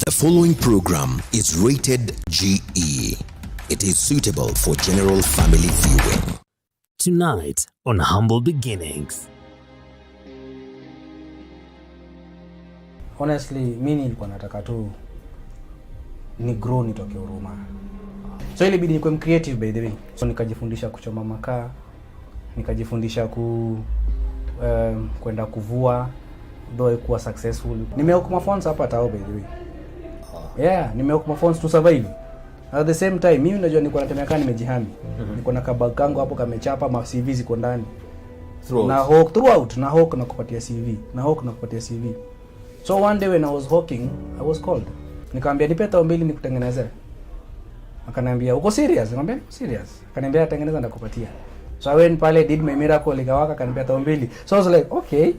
The following program is rated GE. It is suitable for general family viewing. Tonight on Humble Beginnings. Honestly, mimi nilikuwa nataka tu ni grow nitoke Huruma. So ilibidi nikuwe creative by the way. So nikajifundisha kuchoma makaa, nikajifundisha kwenda kuvua, though kuwa successful. Nimeokuma phones hapa tao by the way. Yeah, nimeokuma phones to survive. At the same time, mimi unajua niko natembea kama nimejihami. Niko na kabag kangu hapo kamechapa ma CV ziko ndani. Na hawk throughout, na hawk na kupatia CV. Na hawk na kupatia CV. So one day when I was hawking, I was called. Nikamwambia nipe tao mbili nikutengenezee. Akaniambia uko serious? Nikamwambia serious. Akaniambia tengeneza ndakupatia. So I went pale, did my miracle, likawaka, akaniambia tao mbili. So I was like, okay.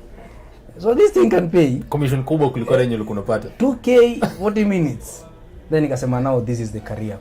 So this thing can pay. Commission kubwa kuliko yenye ulikuwa unapata. 2K 40 minutes. Then nikasema now this is the career.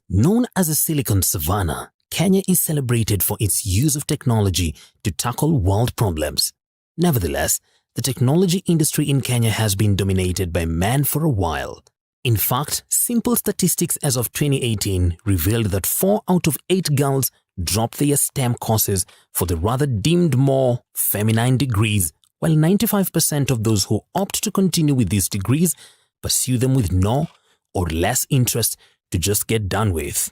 Known as a Silicon Savannah, Kenya is celebrated for its use of technology to tackle world problems. Nevertheless, the technology industry in Kenya has been dominated by men for a while. In fact, simple statistics as of 2018 revealed that 4 out of 8 girls dropped their STEM courses for the rather deemed more feminine degrees, while 95% of those who opt to continue with these degrees pursue them with no or less interest to just get done with.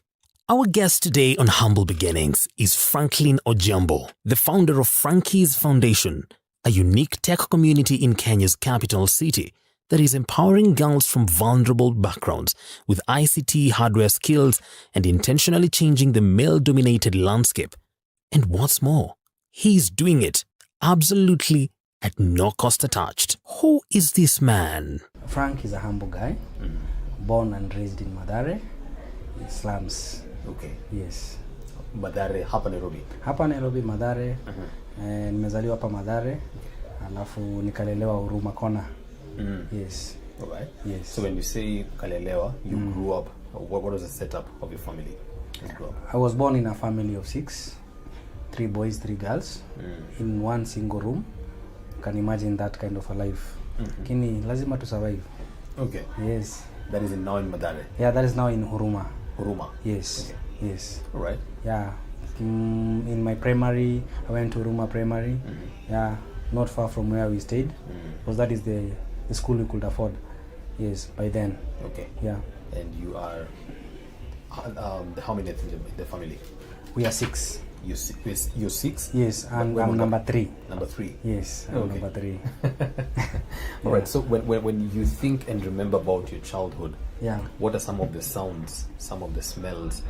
Our guest today on Humble Beginnings is Frankline Ojiambo, the founder of Frankys Foundation, a unique tech community in Kenya's capital city that is empowering girls from vulnerable backgrounds with ICT hardware skills and intentionally changing the male-dominated landscape. And what's more, he's doing it absolutely at no cost attached. Who is this man? Frank is a humble guy, born and raised in Mathare, in slums. Okay. Yes. Mathare hapa Nairobi. Hapa Nairobi Mathare. Nimezaliwa hapa Mathare. Alafu nikalelewa Huruma Kona. Yes. All right. Yes. So when you say kalelewa, you grew up. What was the setup of your family? I was born in a family of 6, 3 boys, 3 girls, in one single room. Can imagine that kind of a life. Kini lazima to survive. Okay. Yes. That is now in Mathare. Yeah, that is now in Huruma. Huruma. Yes. Okay. Yes. All right. Yeah. In my primary, I went to Huruma Primary. Yeah, not far from where we stayed. Because that is the school we could afford. Yes, by then. Okay. Yeah. And you are how many in the family? We are 6. You're 6? Yes, and I'm number 3. Number 3. Yes, I'm Okay. number 3. All right. So when you think and remember about your childhood, Yeah. what are some of the sounds, some of the smells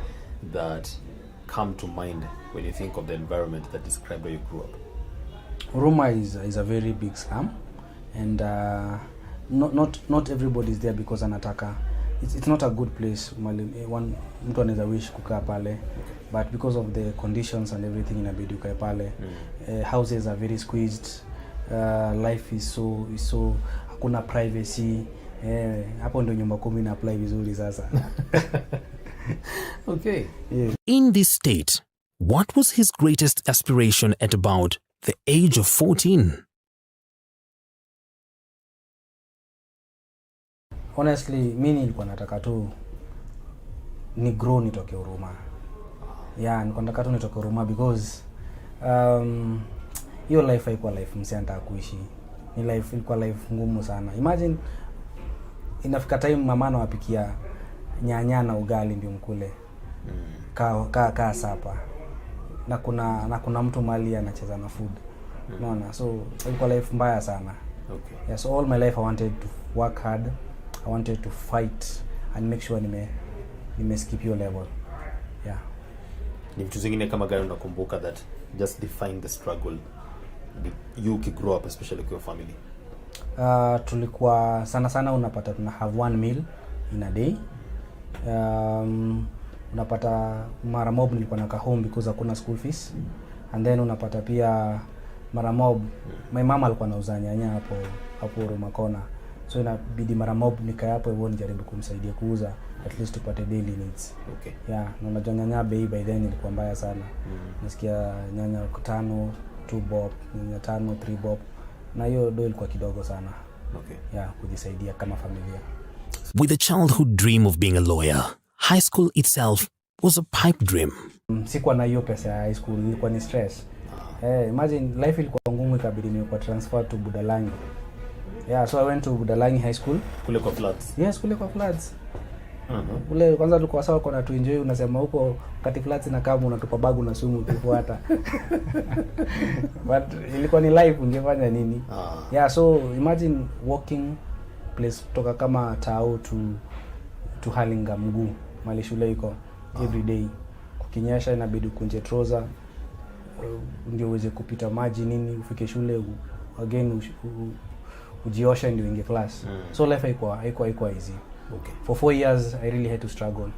that come to mind when you think of the environment that describe where you grew up? Huruma is a very big slum, and not everybody is there because anataka. It's not a good place. Mtu anaweza wish kukaa pale, but because of the conditions and everything inabidi ukae pale. Houses are very squeezed. Life is so hakuna privacy. Hapo ndio nyumba 10 na apply vizuri sasa. Okay. Yeah. In this state, what was his greatest aspiration at about the age of 14? Honestly, mimi nilikuwa nataka tu ni grow nitoke Huruma. Yeah, nilikuwa nataka tu nitoke Huruma because hiyo life haikuwa life msianta kuishi. Ni life ilikuwa life ngumu sana. Imagine inafika time mama anawapikia nyanya na ugali ndio mkule. Kaa sapa. Na kuna mtu mali anacheza na food. Unaona? So ilikuwa life mbaya sana. Okay. Yeah, so all my life I wanted to work hard. I wanted to fight and make sure nime skip your level. Yeah. Ni vitu zingine kama gani unakumbuka that just define the struggle you grow up, especially with your family? Tulikuwa sana unapata tuna have 1 meal in a day. Unapata mara mob nilikuwa naka home because hakuna school fees. And then unapata pia mara mob my mama alikuwa anauza nyanya hapo Huruma Kona. So inabidi mara mob nikae hapo hivyo nijaribu kumsaidia kuuza at least tupate daily needs. Okay. Yeah, na unajua nyanya bei by then ilikuwa mbaya sana. Nasikia nyanya 5 2 bob, nyanya 5 3 bob. Na hiyo do ilikuwa kidogo sana. Okay. Yeah, kujisaidia kama familia. With a childhood dream of being a lawyer, high school itself was a pipe dream. Sikuwa na hiyo pesa ya high school, ilikuwa ni stress. Imagine life ilikuwa ngumu, ikabidi niwe transfer to Budalangi. Yeah, so I went to Budalangi High School. Kule kwa floods. Yes, kule kwa floods. Kule kwanza tulikuwa sawa, kuna tu enjoy, unasema huko kati floods na kama unatupa bagu na sumu ukifuata. But ilikuwa ni life, ungefanya nini? Yeah, so imagine walking place kutoka kama Tao to Halinga mguu mali shule iko every day. Kukinyesha inabidi kunje trouser ndio uweze kupita maji nini, ufike shule again ujiosha ndio inge class. So life haikuwa easy. Okay. For 4 years I really had to struggle.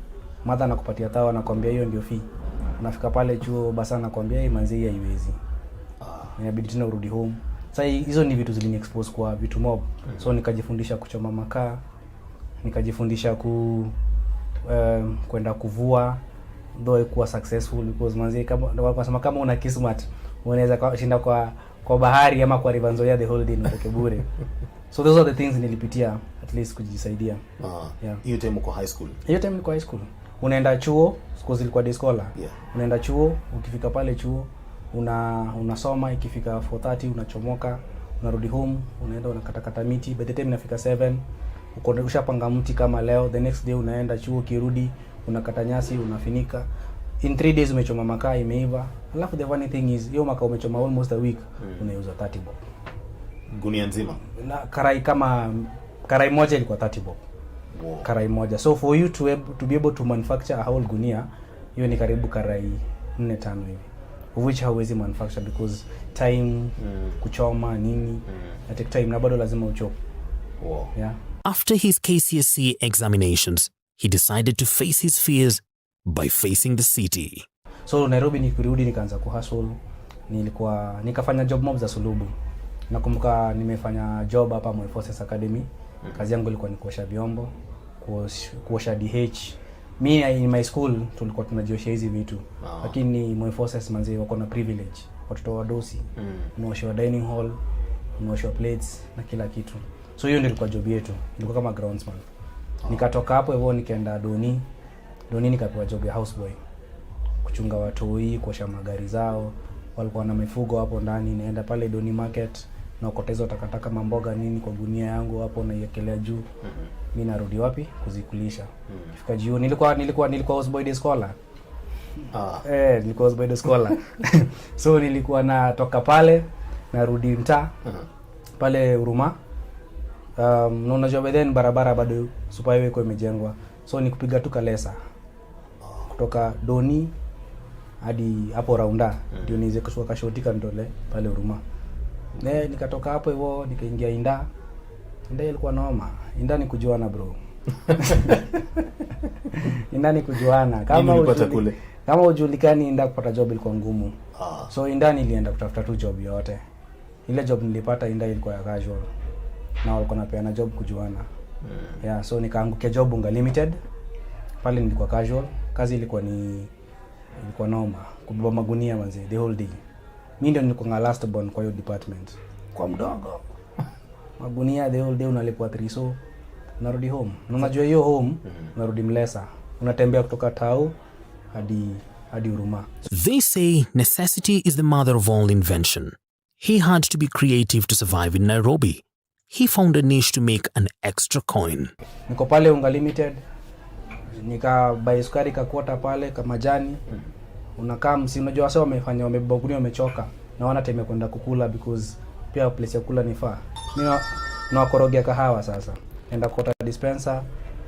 Mother anakupatia tawa, anakuambia hiyo ndio fee. Unafika pale chuo basa anakuambia hii manzi hii haiwezi. Inabidi tena urudi home. Sasa hizo ni vitu zilini expose kwa vitu mob. So nikajifundisha kuchoma makaa, nikajifundisha kwenda kuvua, though ikuwa successful because manzi kama una kismat unaweza shinda kwa bahari ama kwa river Nzoia the whole day nitoke bure. So those are the things nilipitia at least kujisaidia. Yeah. Hiyo time uko high school. Hiyo time niko high school. Unaenda chuo, because ilikuwa day scholar. Yeah. Unaenda chuo, ukifika pale chuo unasoma, ikifika 4:30 unachomoka, unarudi home, unaenda unakatakata miti. By the time inafika 7 uko ushapanga mti kama leo, the next day unaenda chuo, kirudi unakata nyasi, unafinika. In 3 days umechoma makaa imeiva. Alafu the funny thing is hiyo makaa umechoma almost a week, unauza 30 bob. Gunia nzima. Na karai moja ilikuwa 30 bob. Wow. Karai moja. So for you to be able to manufacture a whole gunia, hiyo ni karibu karai 4-5 hivi. Of which hauwezi manufacture because time, kuchoma nini, na take time na bado lazima uchoke. Wow. Yeah. After his KCSE examinations, he decided to face his fears by facing the city. So Nairobi nikirudi nikaanza kuhustle. Nikafanya job mob za sulubu. Nakumbuka nimefanya job hapa Moi Forces Academy. Kazi yangu ilikuwa ni kuosha vyombo, kuosha DH. Mimi in my school tulikuwa tunajioshia hizi vitu. Lakini Moi Forces manzi wako na privilege. Watoto wadosi. Unaosha dining hall, unaosha plates na kila kitu. So hiyo ndio ilikuwa job yetu. Ilikuwa kama groundsman. Nikatoka hapo hivyo nikaenda Doni. Doni nikapewa job ya houseboy. Kuchunga watoi, kuosha magari zao. Walikuwa na mifugo hapo ndani, naenda pale Doni market na ukoteza takataka mamboga nini kwa gunia yangu hapo naiekelea juu. Mimi narudi wapi? Kuzikulisha. Kifika jioni nilikuwa houseboy day scholar. Nilikuwa houseboy day scholar. So nilikuwa natoka pale narudi mtaa pale Huruma. Na unajua then barabara bado super highway kwa imejengwa. So nikupiga tu Kalesa. Kutoka Doni hadi hapo Raunda ndio niweze kushuka shotika ndole pale Huruma. Nikatoka hapo hivyo nikaingia Inda. Inda ilikuwa noma. Inda ni kujuana bro. Inda ni kujuana. Kama ujulikani Inda kupata job ilikuwa ngumu. So Inda nilienda kutafuta tu job yote. Ile job nilipata Inda ilikuwa ya casual. Na walikuwa napeana job kujuana. Yeah, so nikaangukia job Unga Limited. Pale nilikuwa casual. Kazi ilikuwa noma. Kubeba magunia manzi the whole day. Mimi ndio nilikuwa last born kwa hiyo department. Kwa mdogo. Magunia the whole day unalipwa 3 so unarudi home. Na unajua hiyo home unarudi Mlesa. Unatembea kutoka Tao hadi Huruma. They say necessity is the mother of all invention. He had to be creative to survive in Nairobi. He found a niche to make an extra coin. Niko pale Unga Limited. Buy sukari kakota pale kama jani. Unakaa unajua wao wamebeba gunia wamechoka. Na wana time kwenda kukula because pia place ya kula ni far. Mimi nawakorogea kahawa sasa. Enda kota dispenser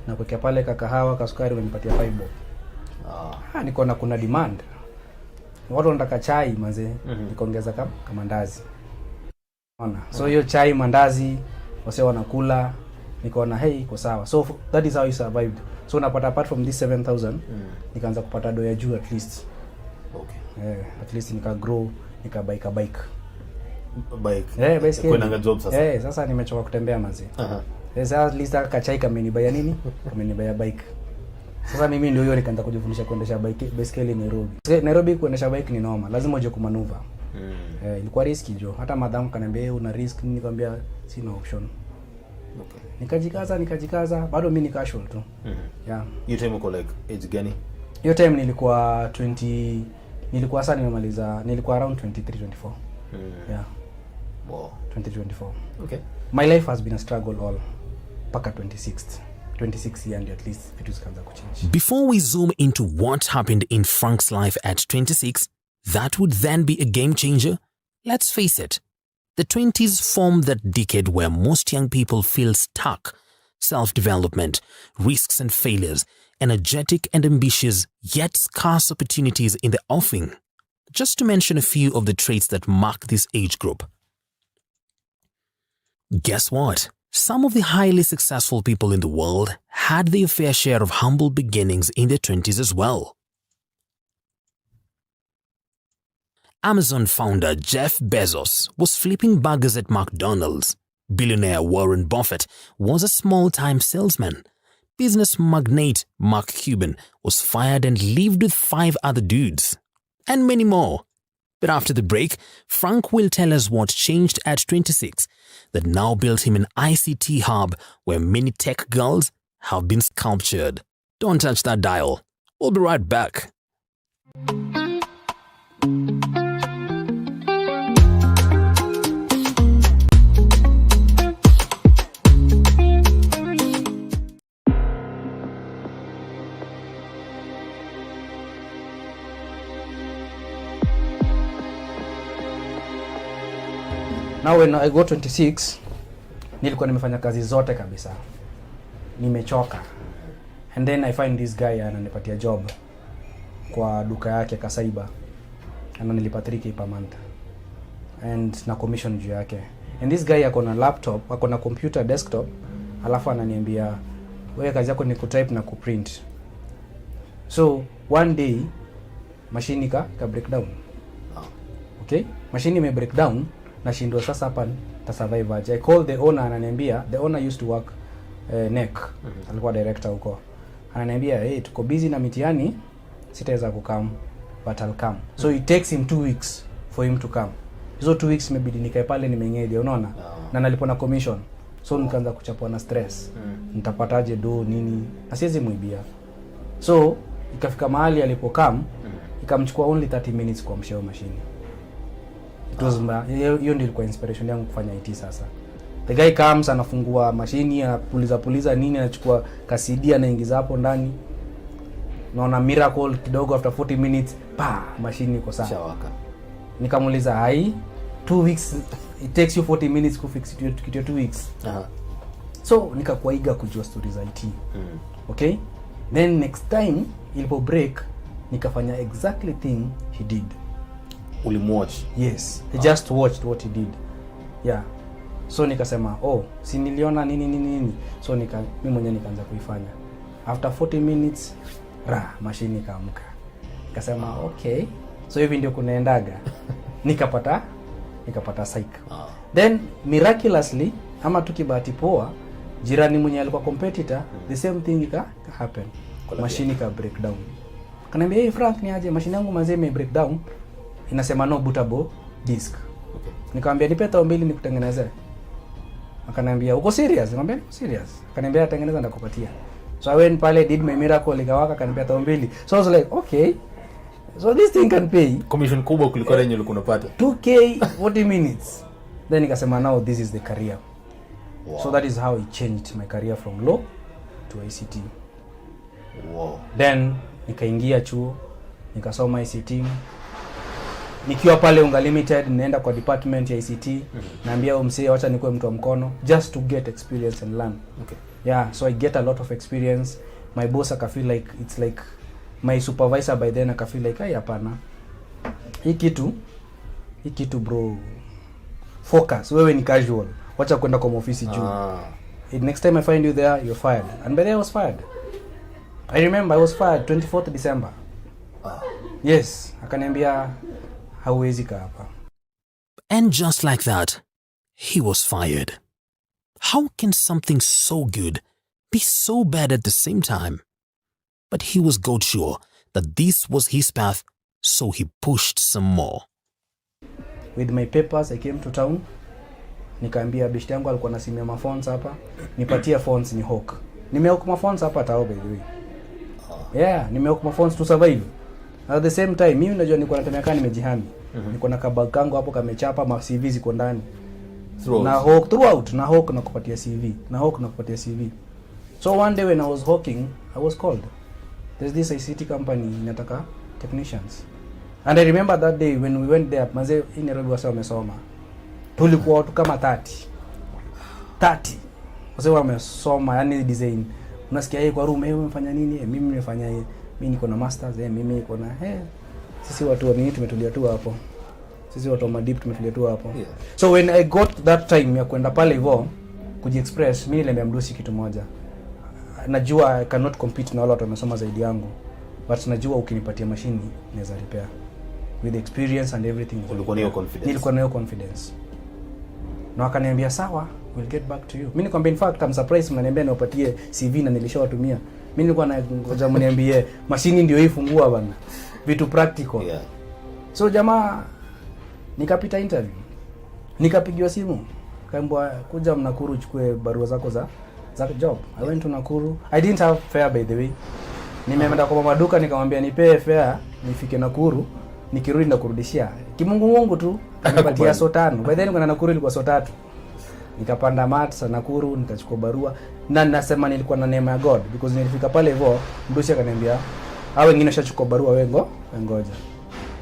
na kuweka pale kahawa kasukari wanipatia 5 bob. Niko na kuna demand. Watu wanataka chai manze, nikaongeza kama mandazi. Unaona? So hiyo chai mandazi wase wanakula, nikaona hey iko sawa. So that is how I survived. So napata apart from this 7,000, nikaanza kupata doya juu at least. Okay. At least nika grow, nika bike. Bike. Bicycle. Kwenda job sasa. Sasa nimechoka kutembea manzi. Sasa at least akachai kama nibaya nini? Kama nibaya bike. Sasa mimi ndio hiyo nikaanza kujifundisha kuendesha baiskeli Nairobi. Nairobi kuendesha bike ni noma, lazima uje kumanuva. Ilikuwa risky jo. Hata madam kaniambia una risk, nikamwambia sina option. Okay. Nikajikaza, bado mimi ni casual tu. Yeah. Your time uko like age gani? Hiyo time nilikuwa sasa nimemaliza, nilikuwa around 23 24. Yeah. Wow. 2024. Okay. My life has been a struggle all paka 26 years at least vitu zikaanza kuchange. Before we zoom into what happened in Frank's life at 26, that would then be a game changer. Let's face it, the 20s form that decade where most young people feel stuck. Self-development, risks and failures, energetic and ambitious, yet scarce opportunities in the offing. Just to mention a few of the traits that mark this age group. Guess what? Some of the highly successful people in the world had their fair share of humble beginnings in their 20s as well. Amazon founder Jeff Bezos was flipping burgers at McDonald's. Billionaire Warren Buffett was a small-time salesman. Business magnate Mark Cuban was fired and lived with 5 other dudes. And many more. But after the break, Frank will tell us what changed at 26 that now built him an ICT hub where many tech girls have been sculptured. Don't touch that dial. We'll be right back. Now when I go 26, nilikuwa nimefanya kazi zote kabisa. Nimechoka. And then I find this guy ananipatia job kwa duka yake Kasaiba. Ananilipa 3k per month. And na commission juu yake. And this guy ako na laptop, ako na computer desktop, alafu ananiambia wewe kazi yako ni kutype na kuprint. So one day machine ka breakdown. Okay? Machine ime breakdown. Nashindwa sasa hapa ta survive aje. I call the owner, ananiambia, the owner used to work NEC. Alikuwa director huko. Ananiambia, hey, tuko busy na mitihani, sitaweza kukam, but I'll come. So it takes him 2 weeks for him to come. Hizo 2 weeks imebidi nikae pale nimeng'edia, unaona? Na nalipwa na commission. So nikaanza kuchapwa na stress. Nitapataje do nini? Na siwezi muibia. So ikafika mahali alipokam, ikamchukua only 30 minutes kwa mshao machine. It was hiyo ndio ilikuwa inspiration yangu kufanya IT sasa. The guy comes, anafungua mashini, anapuliza nini, anachukua kasidi anaingiza hapo ndani. Naona miracle kidogo, after 40 minutes mashini iko sawa. Shawaka. Nikamuuliza, "Hai, 2 weeks it takes you 40 minutes to fix it kitu 2 weeks." So nikakuwa eager kujua stories za IT. Okay? Then next time ilipo break nikafanya exactly thing he did. Ulimwatch? Yes, I just watched what he did. Yeah. So nikasema, si niliona nini. So mimi mwenyewe nikaanza kuifanya. After 40 minutes, machine ikaamka. Nikasema, okay. So hivi ndio kunaendaga. Nikapata psych. Then miraculously, ama tukibahati poa, jirani mwenye alikuwa competitor, the same thing ika happen. Machine ika break down. Akaniambia, "Hey Frank, ni aje machine yangu mazee ime break down. Inasema no bootable disk." Okay. Nikamwambia nipe tao mbili nikutengenezee. Akaniambia uko serious? Nikamwambia serious. Akaniambia tengeneza ndakupatia. So I went pale, did my miracle, ikawaka, akaniambia tao mbili. So I was like, okay. So this thing can pay. Commission kubwa kuliko yenye ulikuwa unapata. 2k 40 minutes. Then nikasema now this is the career. Wow. So that is how it changed my career from law to ICT. Wow. Then nikaingia chuo, nikasoma ICT. Nikiwa pale Unga Limited, naenda kwa department ya ICT, naambia msee acha nikuwe mtu wa mkono just to get experience and learn. Okay. Yeah, so I get a lot of experience. My boss aka feel like it's like my supervisor by then aka feel like hapana. Hii kitu bro. Focus. Wewe ni casual. Wacha kwenda kwa ofisi juu. Next time I find you there, you're fired. And by then I was fired. I remember I was fired 24th December. Yes, akaniambia hauwezi kaa hapa. And just like that, he was fired. How can something so good be so bad at the same time? But he was God sure that this was his path, so he pushed some more. With my papers, I came to town. Nikaambia beshte yangu alikuwa anasimia maphones hapa, nipatie phones ni hawk. Nimehawk maphones hapa tao by the way. Yeah, nimehawk maphones to survive. At the same time mimi najua niko natemea kama nimejihami. Niko na kabag kangu hapo kamechapa, ma CV ziko ndani. Na hawk throughout, na hawk na kupatia CV. Na hawk na kupatia CV. So one day when I was hawking, I was called. There's this ICT company inataka technicians. And I remember that day when we went there, manze in Nairobi wasa wamesoma. Tulikuwa watu kama 30. Wasa wamesoma, yani design. Unasikia yeye kwa room, umefanya nini? Mimi nimefanya mimi niko na masters, mimi niko na sisi watu wa nini tumetulia tu hapo. Sisi watu wa madip tumetulia tu hapo. Yeah. So when I got that time ya kwenda pale hivyo kujiexpress, mimi niliambia mdosi kitu moja. Najua I cannot compete na wale watu wamesoma zaidi yangu, but najua ukinipatia machine naweza repair with experience and everything. Ulikuwa na hiyo confidence? Nilikuwa na hiyo confidence. Na wakaniambia sawa, we'll get back to you. Mimi nikwambia in fact I'm surprised mnaniambia niwapatie CV na nilishawatumia. Mimi nilikuwa na ngoja mniambie machine ndio hii fungua bana. Vitu practical. Yeah. So jamaa nikapita interview. Nikapigiwa simu. Kaambia kuja Nakuru uchukue barua zako za job. I went to Nakuru. I didn't have fare by the way. Nimeenda kwa maduka nikamwambia nipe fare nifike Nakuru, nikirudi ndakurudishia. Kimungu tu kanipatia so 5. By then kuna Nakuru ilikuwa so 3. Nikapanda mat Nakuru nikachukua barua na nasema nilikuwa na neema ya God because nilifika pale hivyo mdosi akaniambia hao wengine washachukua barua ngoja.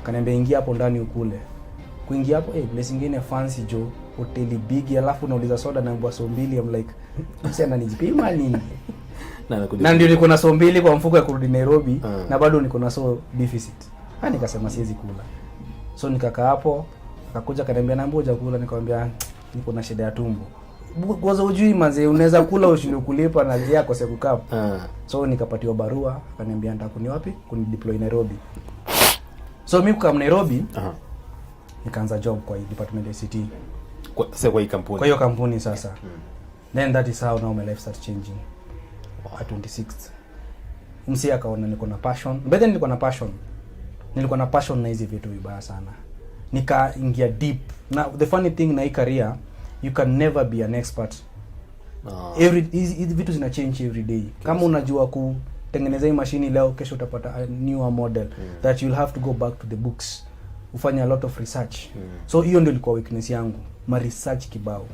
Kaniambia ingia hapo ndani ukule. Kuingia hapo place nyingine fancy jo, hoteli big, alafu nauliza soda na mbwa so 2. I'm like sasa ananijipima nini? Na ndio niko na so 2 kwa mfuko ya kurudi Nairobi na bado niko na so deficit. Nikasema siwezi kula. So nikakaa hapo, akakuja kaniambia na mboja kula, nikamwambia niko na shida ya tumbo. Kwanza ujui manze unaweza kula ushinde kulipa na lia kwa siku kapu. So nikapatiwa barua, akaniambia nataka kuni wapi? Kuni deploy Nairobi. So mimi kwa Nairobi nikaanza job kwa department ya ICT. Kwa hii kampuni. Kwa hiyo kampuni sasa. Then that is how now my life starts changing. At 26th. Msi akaona niko na passion. Mbele nilikuwa na passion. Nilikuwa na passion na hizi vitu vibaya sana. Nikaingia deep. Now the funny thing na hii career, you can never be an expert. Hizi vitu zina change every day. Kama unajua kutengeneza hii mashini leo, kesho utapata a newer model that you'll have to go back to the books. Ufanya a lot of research. So hiyo ndio ilikuwa weakness yangu, ma research kibao.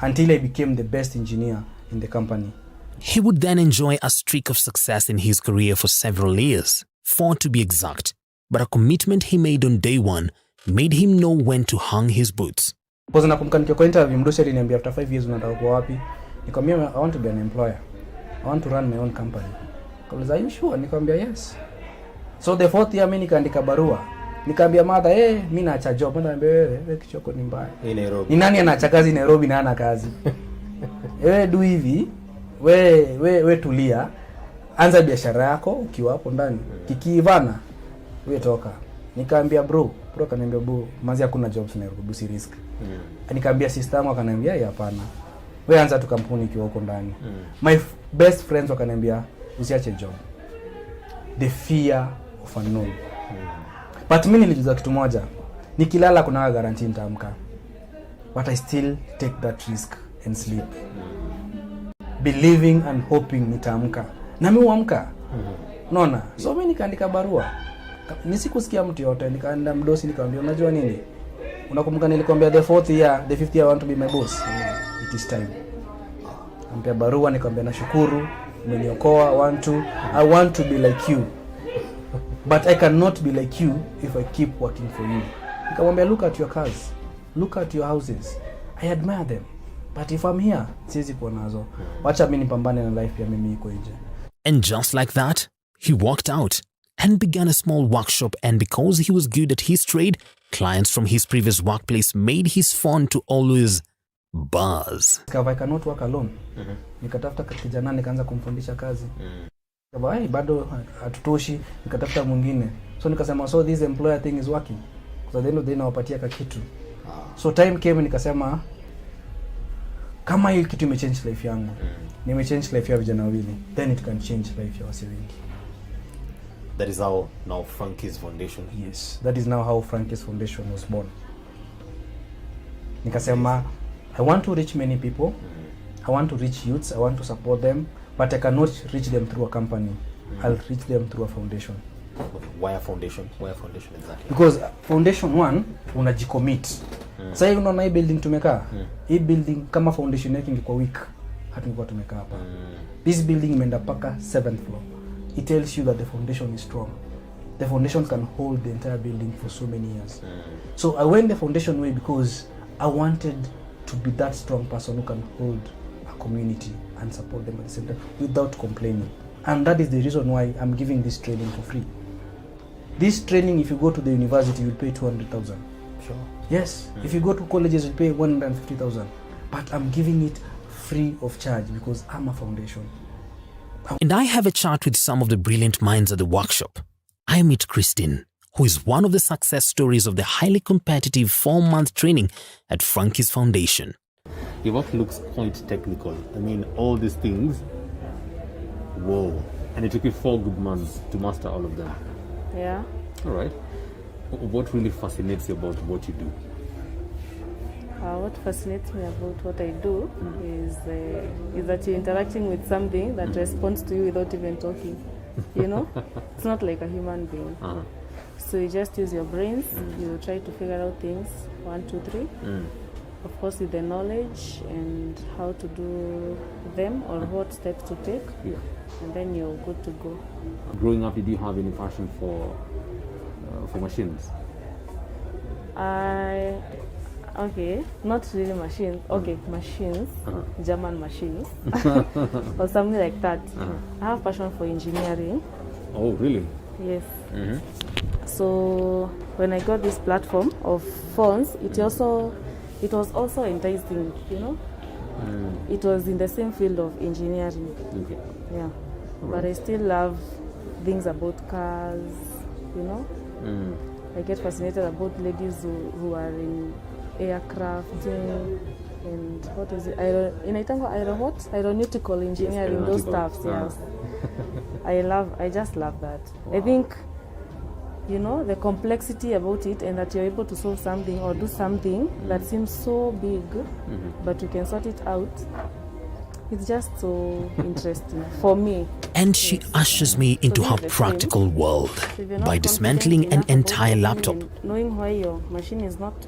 Until I became the best engineer in the company. He would then enjoy a streak of success in his career for several years, 4 to be exact. But a commitment he made on day 1 made him know when to hang his boots. Because nakumbuka nikiwa kwa interview mdosi aliniambia after 5 years unataka kuwa wapi? Nikamwambia I want to be an employer. I want to run my own company. Kauliza are you sure? Nikamwambia yes. So the 4th year mimi nikaandika barua. Nikaambia mother mimi naacha job. Nikamwambia wewe kichoko ni mbaya. Nairobi. Ni nani anaacha kazi Nairobi na hana kazi? Du hivi. We tulia. Anza biashara yako ukiwa hapo ndani. Kikiivana we toka. Nikaambia bro akaniambia manzi hakuna jobs Nairobi, si risk. Nikaambia sister yangu akaniambia hapana. We anza tu kampuni ukiwa huko ndani. My best friends wakaniambia usiache job. The fear of unknown. But mimi nilijua kitu moja. Nikilala kuna guarantee nitaamka. But I still take that risk and sleep. Believing and hoping nitaamka. Na mimi huamka. Unaona? So mimi nikaandika barua. Nisikusikia mtu yote, nikaenda mdosi nikamwambia unajua nini? Unakumbuka nilikwambia the 4th year, the 5th year I want to be my boss. It is time. Nikamwambia barua nikamwambia nashukuru, umeniokoa, I want to be like you. But I cannot be like you if I keep working for you. Nikamwambia look at your cars. Look at your houses. I admire them. But if I'm here, siwezi kuwa nazo. Wacha mimi nipambane na life ya mimi iko nje. And just like that, he walked out and began a small workshop, and because he was good at his trade, clients from his previous workplace made his phone to always buzz. I cannot work alone. Nikatafuta kijana nikaanza kumfundisha kazi. Bado hatutoshi, nikatafuta mwingine. So nikasema so this employer thing is working. Kwa sababu ndio nawapatia kitu. So time came nikasema kama hii kitu imechange life yangu. Nimechange life ya vijana wawili. Then it can change life ya wase wengi. That is how now Frankys Foundation. Yes, that is now how Frankys Foundation was born. Nikasema I want to reach many people. I want to reach youths. I want to support them, but I cannot reach them through a company. I'll reach them through a foundation. Why a foundation? Why a foundation exactly? Because foundation one unajicommit. Sasa hivi unaona hii building tumekaa. Hii building kama foundation yake ingekuwa weak, hatungekuwa tumekaa hapa. This building imeenda paka 7th floor. It tells you that the foundation is strong. The foundation can hold the entire building for so many years. So I went the foundation way because I wanted to be that strong person who can hold a community and support them at the same time without complaining. And that is the reason why I'm giving this training for free. This training, if you go to the university, you'll pay 200,000. Sure. Yes. If you go to colleges, you'll pay 150,000. But I'm giving it free of charge because I'm a foundation. And I have a chat with some of the brilliant minds at the workshop. I meet Christine, who is one of the success stories of the highly competitive 4-month training at Frankys Foundation. Your work looks quite technical. I mean, all these things. Whoa. And it took you 4 good months to master all of them. Yeah. All right. What really fascinates you about what you do? What fascinates me about what I do is that you're interacting with something that responds to you without even talking. You know? It's not like a human being. So you just use your brains, you try to figure out things, 1, 2, 3. Of course, with the knowledge and how to do them or what steps to take. Yeah. And then you're good to go. Growing up, did you have any passion for machines? Okay, not really machines. Okay, machines, German machines, or something like that. I have passion for engineering. Oh, really? Yes. So when I got this platform of phones, it was also enticing. You know, it was in the same field of engineering. Okay. Yeah, but I still love things about cars. You know, I get fascinated about ladies who are in aircraft and what is it? Aeronautical engineering, yes, those stuffs. Yes, I just love that. Wow. I think, you know, the complexity about it and that you're able to solve something or do something that seems so big, but you can sort it out. It's just so interesting for me. And she ushers me into her practical world by dismantling an entire laptop. Knowing why your machine is not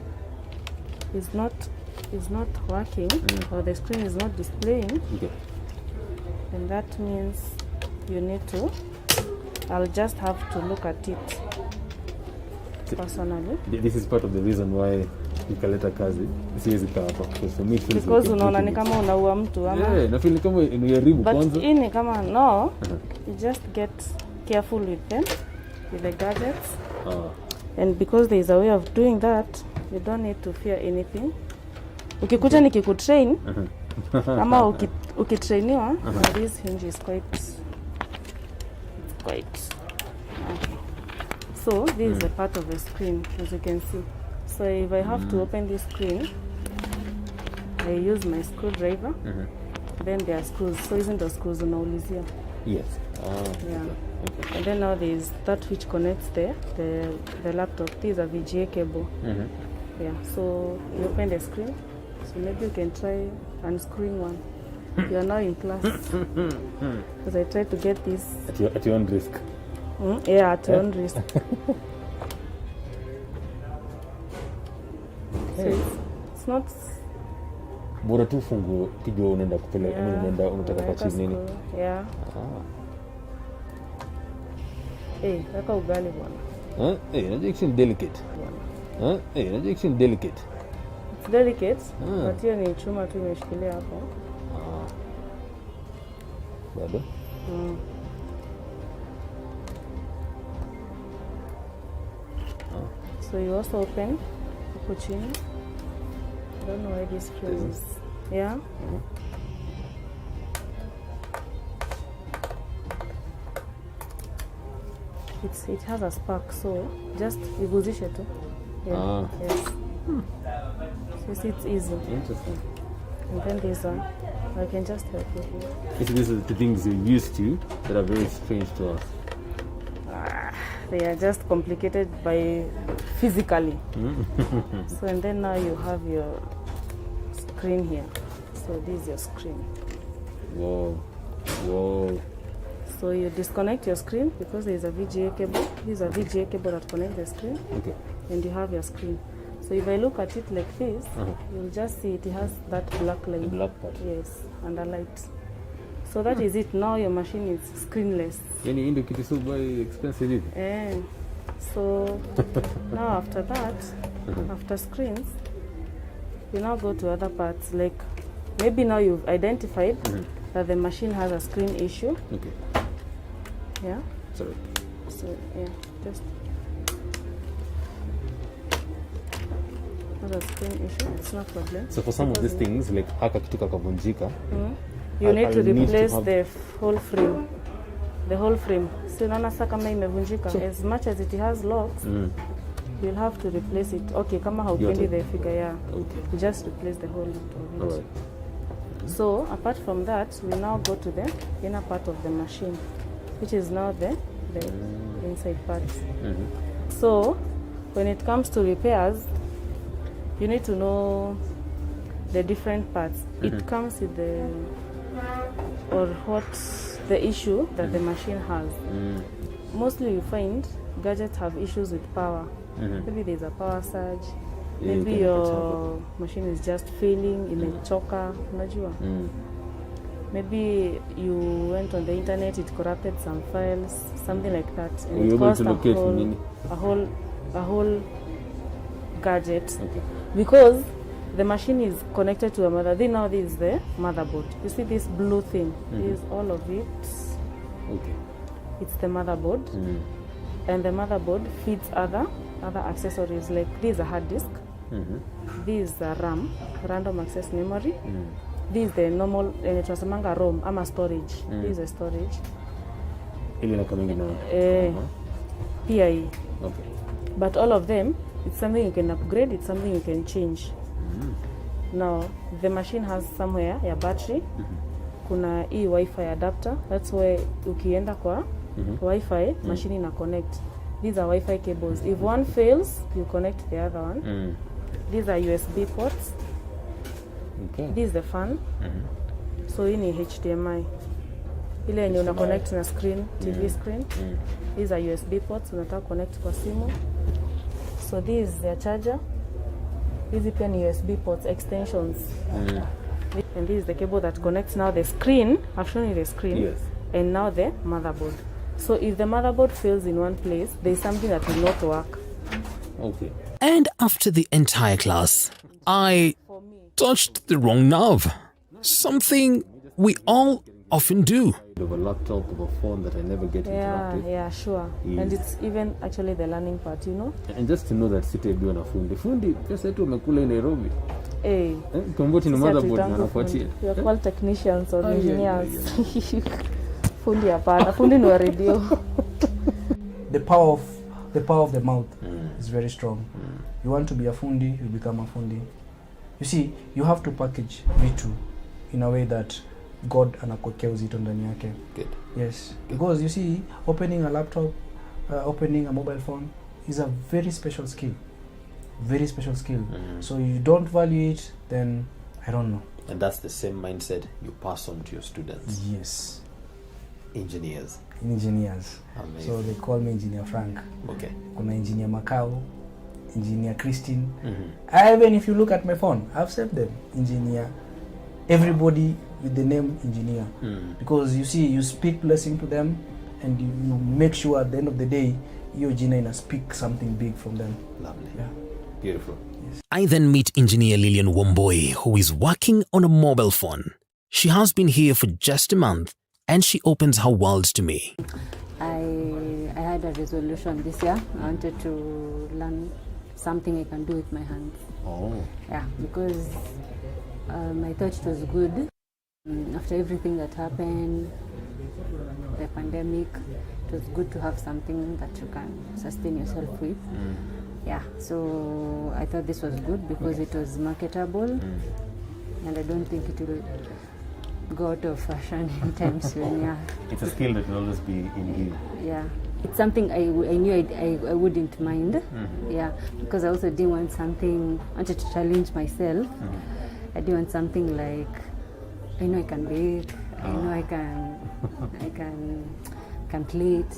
working or the screen is not displaying, and that means you need to. I'll just have to look at it personally. This is part of the reason why nikaleta kazi siwezi kaa hapa for me feels because unaona ni kama unaua mtu ama na feel kama inajaribu kwanza, but ini kama no, you just get careful with them, with the gadgets. And because there is a way of doing that, you don't need to fear anything. Ukikuta nikikutrain ama ukitrainiwa, this hinge is quite so this is a part of the screen, as you can see. So if I have to open this screen, I use my screwdriver. Then there are screws. So isn't the screws unaulizia? Yes. Yeah. Okay. And then now there is that which connects the laptop. This is a VGA cable. Yeah. So you open the screen. So maybe you can try unscrewing one. You are now in class. Because I tried to get this at your own risk. Yeah, at your own risk. So it's not bora tu fungu kidogo unaenda kupeleka unaenda unataka kwa chini nini? Yeah. Kaka ugali bwana. Rejection delicate. Rejection delicate. It's delicate, but hiyo ni chuma tu imeshikilia hapo. Bado? So you also open huko chini. I don't know why this screw is. Yeah. It has a spark, so just iguzishe tu. Yeah. Yes. So it's easy. Interesting. And then this one, I can just help you here. These are the things you're used to that are very strange to us. They are just complicated by physically. So and then now you have your screen here. So this is your screen. Whoa. Whoa. So you disconnect your screen because there is a VGA cable. This is a VGA cable that connects the screen. Okay. And you have your screen. So if I look at it like this, you'll just see it has that black line. The black part. Yes, and a light. So that is it. Now your machine is screenless. Yani ndio kitu so very expensive hivi. So now after that, after screens, you now go to other parts. Like maybe now you've identified that the machine has a screen issue. Okay. Yeah. Sorry. So yeah, just not a screen issue. It's not problem. So for some of these things, like haka kitu kakavunjika, you need to replace have the whole frame. The whole frame. So unaona sasa kama imevunjika, as much as it has locks, you'll have to replace it. Okay, kama haupendi the figure, yeah. Okay. You just replace the whole lot of it. All right. So apart from that, we now go to the inner part of the machine, which is now the inside parts. So when it comes to repairs, you need to know the different parts. It comes with the the issue that the machine has. Mostly you find gadgets have issues with power. Maybe there's a power surge. Maybe your machine is just failing in a choker. Unajua? Maybe you went on the internet, it corrupted some files, something like that, and it caused a whole gadget. Okay. Because the machine is connected to a mother. Now this is the motherboard. You see this blue thing? Is all of it. Okay. It's the motherboard, and the motherboard feeds other accessories. Like this is a hard disk. This is a RAM, random access memory. This is the normal tunasemanga ROM ama storage. This is a storage. Ile na coming now. PIE. Okay. But all of them, it's something you can upgrade, it's something you can change. Now, the machine has somewhere a battery. Kuna hii Wi-Fi adapter. That's where ukienda kwa Wi-Fi, machine ina connect. These are Wi-Fi cables. If one fails, you connect the other one. These are USB ports. Okay. This is the fan. So hii ni HDMI. Ile yenye una connect na screen, TV screen. These are USB ports, unataka connect kwa simu. So this is the charger. These are USB ports, extensions. And this is the cable that connects now the screen. I've shown you the screen. Yes. And now the motherboard. So if the motherboard fails in one place, there's something that will not work. Okay. And after the entire class, I touched the wrong nerve. Something we all often do. Of a laptop, of a phone that I never get interrupted. Yeah, sure. And it's even actually the learning part, you know. And just to know that sitaibiwa na fundi pesa yetu umekula in Nairobi. Hey. Convert in a motherboard na anafuatia. We are called technicians or engineers. Fundi hapana. Fundi ni wa radio. The power of the mouth is very strong. You want to be a fundi, you become a fundi. You see, you have to package vitu in a way that God anakuwekea uzito ndani yake. Good. Yes. Because you see, opening a laptop, opening a mobile phone is a very special skill. Very special skill. So you don't value it, then I don't know. And that's the same mindset you pass on to your students. Yes. Engineers. Engineers. Amazing. So they call me Engineer Frank. Okay. Kuna Engineer Macau, Engineer Christine. Even if you look at my phone, I've saved them. Engineer. Everybody with the name Engineer. Because you see, you speak blessing to them, and you make sure at the end of the day, your Gina speak something big from them. Lovely. Yeah. Beautiful. I then meet engineer Lillian Wamboi, who is working on a mobile phone. She has been here for just a month, and she opens her world to me. I had a resolution this year. I wanted to learn something I can do with my hands. Oh. Yeah, because I thought it was good. After everything that happened, the pandemic, it was good to have something that you can sustain yourself with. Yeah, so I thought this was good because it was marketable, and I don't think it will go out of fashion in time soon. Yeah, It's a skill that will always be in you. yeah, it's something I knew I wouldn't mind. Yeah, because I also didn't want something. I wanted to challenge myself, I do want something like, I know I can bake, I know I can plate.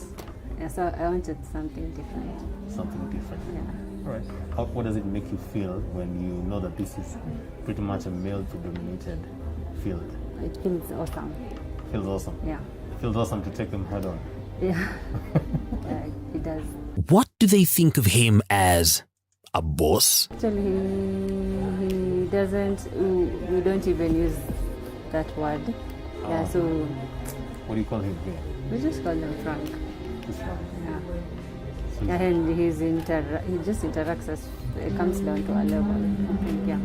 Yeah, so I wanted something different. Something different. Yeah. All right. What does it make you feel when you know that this is pretty much a male-dominated field? It feels awesome. Feels awesome. Yeah. It feels awesome to take them head on. Yeah. Yeah, it does. What do they think of him as? A boss? Actually, he doesn't, we don't even use that word. Yeah, so What do you call him here? we just call him Frank. Just Frank. Yeah. So Yeah, and he just interacts us, it comes down to our level. I think, yeah.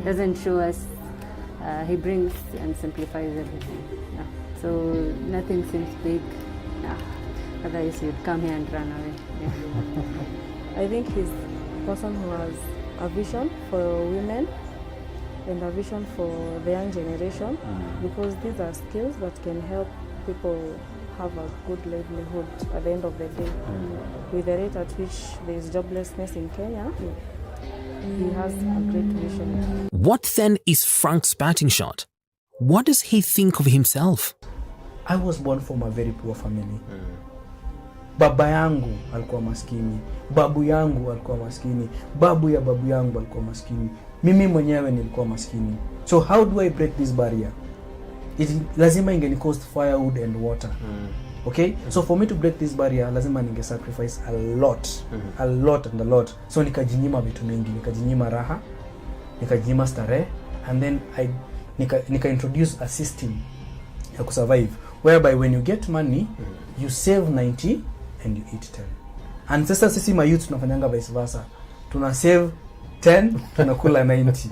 Doesn't show us, he brings and simplifies everything. Yeah. So nothing seems big. Yeah. Otherwise you'd come here and run away. Yeah. I think he's a person who has a vision for women and a vision for the young generation, because these are skills that can help people have a good livelihood at the end of the day. With the rate at which there is joblessness in Kenya, he has a great vision. What then is Frank's batting shot? What does he think of himself? I was born from a very poor family. Baba yangu alikuwa maskini, babu yangu alikuwa maskini, babu ya babu yangu alikuwa maskini, mimi mwenyewe nilikuwa maskini. So how do I break this barrier? Lazima ingeni cost firewood and water. Okay? So for me to break this barrier, lazima ninge sacrifice a lot. A lot and a lot. So nikajinyima vitu mingi, nikajinyima raha, nikajinyima starehe, and then nika introduce a system ya kusurvive, whereby when you get money, you save 90 and you eat 10. And sasa sisi ma youth tunafanyanga vice versa. Tuna save 10, tunakula 90.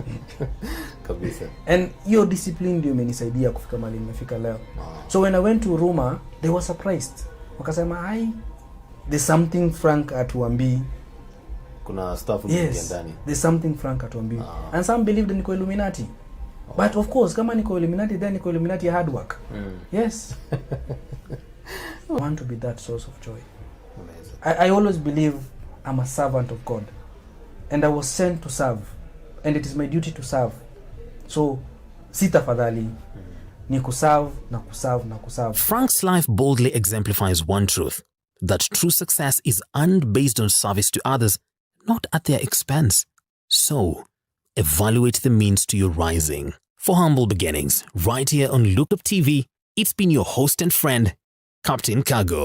Kabisa. And your discipline ndio imenisaidia kufika mahali nimefika leo. So when I went to Ruma, they were surprised. Wakasema, there's something Frank atuambii. Kuna stuff yes, ndani. There's something Frank atuambii. And some believed niko Illuminati. But of course, kama niko Illuminati, then niko Illuminati hard work. Yes. I want to be that source of joy. Amazing. I always believe I'm a servant of God. And I was sent to serve. And it is my duty to serve. So, sitafadhali ni kuserve na kuserve na kuserve. Frank's life boldly exemplifies one truth, that true success is earned based on service to others, not at their expense. So, evaluate the means to your rising. For Humble Beginnings, right here on Look Up TV, it's been your host and friend, Captain Cargo.